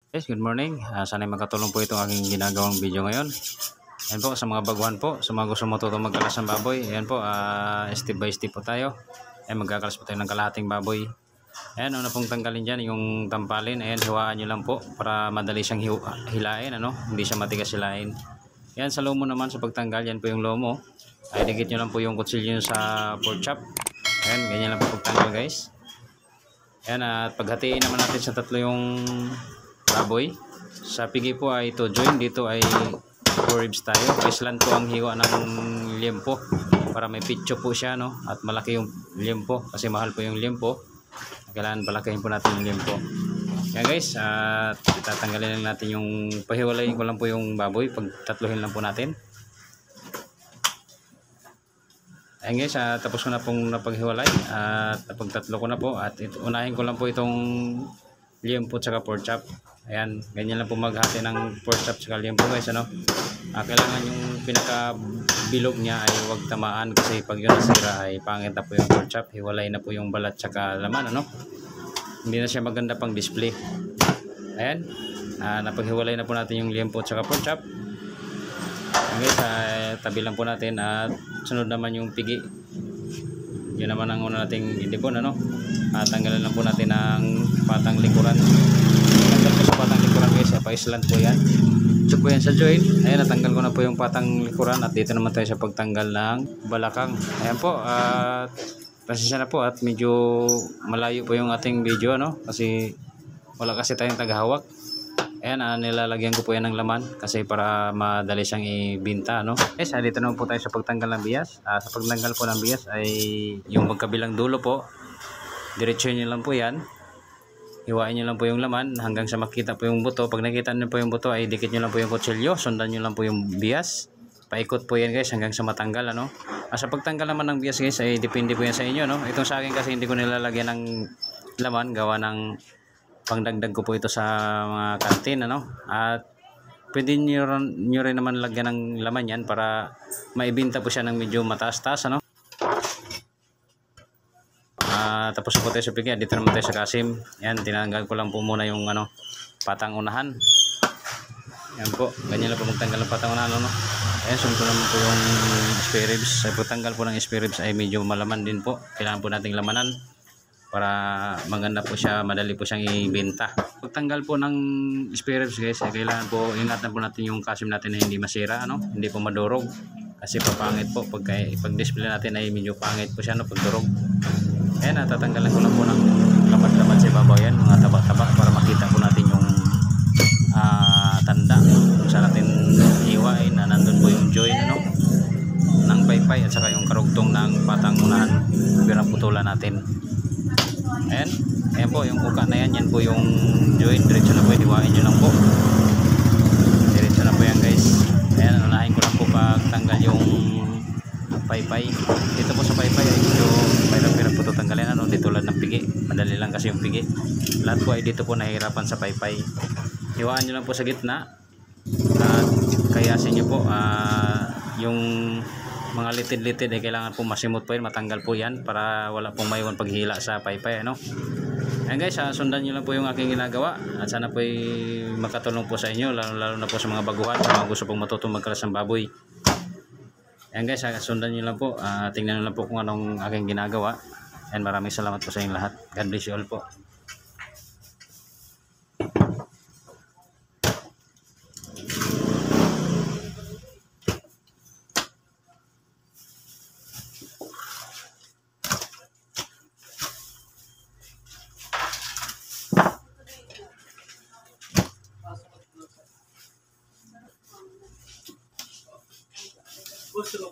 Guys, good morning. Sana makatulong po itong aking ginagawang video ngayon. Ayan po, sa mga baguhan po, sa mga gusto matutong magkalas ng baboy. Ayan po, step by step po tayo. Ayan, magkakalas po tayo ng kalahating baboy. Ayan, una pong tanggalin dyan yung tampalin. Ayan, hiwaan nyo lang po para madali siyang hilain. Hindi siya matigas hilain. Ayan, sa lomo naman, sa pagtanggal, yan po yung lomo. Ay, dikit nyo lang po yung kutsilyo sa pork chop. Ayan, ganyan lang po pagtanggal, guys. Ayan, at paghatiin naman natin sa tatlo yung baboy. Sa pigi po ay ito join, dito ay 4 ribs tayo. Island po ang hiwa ng liempo para may pitcho po siya, no? At malaki yung liempo kasi mahal po yung liempo. Kailangan palakihin po natin yung liempo. Yan guys, at tatanggalin lang natin yung, pahiwalayin ko lang po yung baboy, pagtatluhin lang po natin. Ayan guys, tapos ko na pong napaghiwalay at napagtatlo ko na po at unahin ko lang po itong liempo at saka pork chop. Ayan, ganyan lang po maghati ng pork chop at liempo guys, kailangan yung pinaka bilog niya ay huwag tamaan kasi pag yun nasira ay pangit na po yung pork chop, hiwalay na po yung balat saka laman, hindi na siya maganda pang display. Ayan, napaghiwalay na po natin yung liempo at saka pork chop. Ayan guys, tabi lang po natin at sunod naman yung pigi. Yun naman ang una nating idipon, tanggalan lang po natin ang patang likuran. Tanggal ko sa patang likuran guys, pa-island po yan. So po yan sa joint. Ayan, natanggal ko na po yung patang likuran at dito naman tayo sa pagtanggal ng balakang. Ayan po, at pasensya na po at medyo malayo po yung ating video, kasi wala kasi tayong tagahawak. Ayan, nilalagyan ko po yan ng laman kasi para madali siyang ibinta, Yes, dito naman po tayo sa pagtanggal ng bias. Sa pagtanggal po ng bias ay yung magkabilang dulo po, diretso nyo lang po yan. Hiwain nyo lang po yung laman hanggang sa makita po yung buto. Pag nakita nyo po yung buto ay dikit nyo lang po yung kutsilyo, sundan nyo lang po yung bias. Paikot po yan guys hanggang sa matanggal, Sa pagtanggal naman ng bias guys ay depende po yan sa inyo, Itong sa akin kasi hindi ko nilalagyan ng laman, gawa ng pangdagdag ko po ito sa mga kantin, At pwede nyo rin naman lagyan ng laman yan para maibinta po siya ng medyo mataas-taas, tapos po tayo sa pigi. Dito naman tayo sa kasim. Yan, tinanggal ko lang po muna yung patang unahan. Yan po, ganyan lang po magtanggal ng patang unahan, Ayan, sunod ko naman po yung spare ribs. Sa pagtanggal po ng spare ribs ay medyo malaman din po. Kailangan po nating lamanan para maganda po siya, madali po siyang ibenta. Pagtanggal po ng spare ribs guys, ay kailangan po ingatan po natin yung kasim natin na hindi masira, hindi po madurog. Kasi papangit po pag-display natin ay medyo pangit po siya, pagdurog. Ayan, natatanggalan ko lang po ng laman-laman sa ibabaw yan, mga taba-taba para makita po natin yung tanda kung saan natin hiwain na nandun po yung join ng paypay at saka yung karugtong ng patang unahan, pinaputulan natin. Ayan po yung uka na yan, yan po yung join, diretso na po, hiwain nyo lang po, diretso na po yan guys. Ayan, unahin ko lang po pagtanggal yung paypay. Dito po sa paypay ay medyo mahirap po ito tanggalin, di tulad ng pigi, madali lang kasi yung pigi. Lahat po ay dito po nahihirapan sa paypay. Hiwaan nyo lang po sa gitna at kayasin nyo po yung mga litid-litid ay kailangan po masimot po yan, matanggal po yan para wala pong maiwan paghila sa paypay, Ayan guys, sundan nyo lang po yung aking ginagawa at sana po ay makatulong po sa inyo, lalo na po sa mga baguhan, sa mga gusto pong matutong magkalas ng baboy. Ayan guys, sundan nyo lang po, tingnan nyo lang po kung anong aking ginagawa. And maraming salamat po sa inyong lahat. God bless you all po. Gusto ko,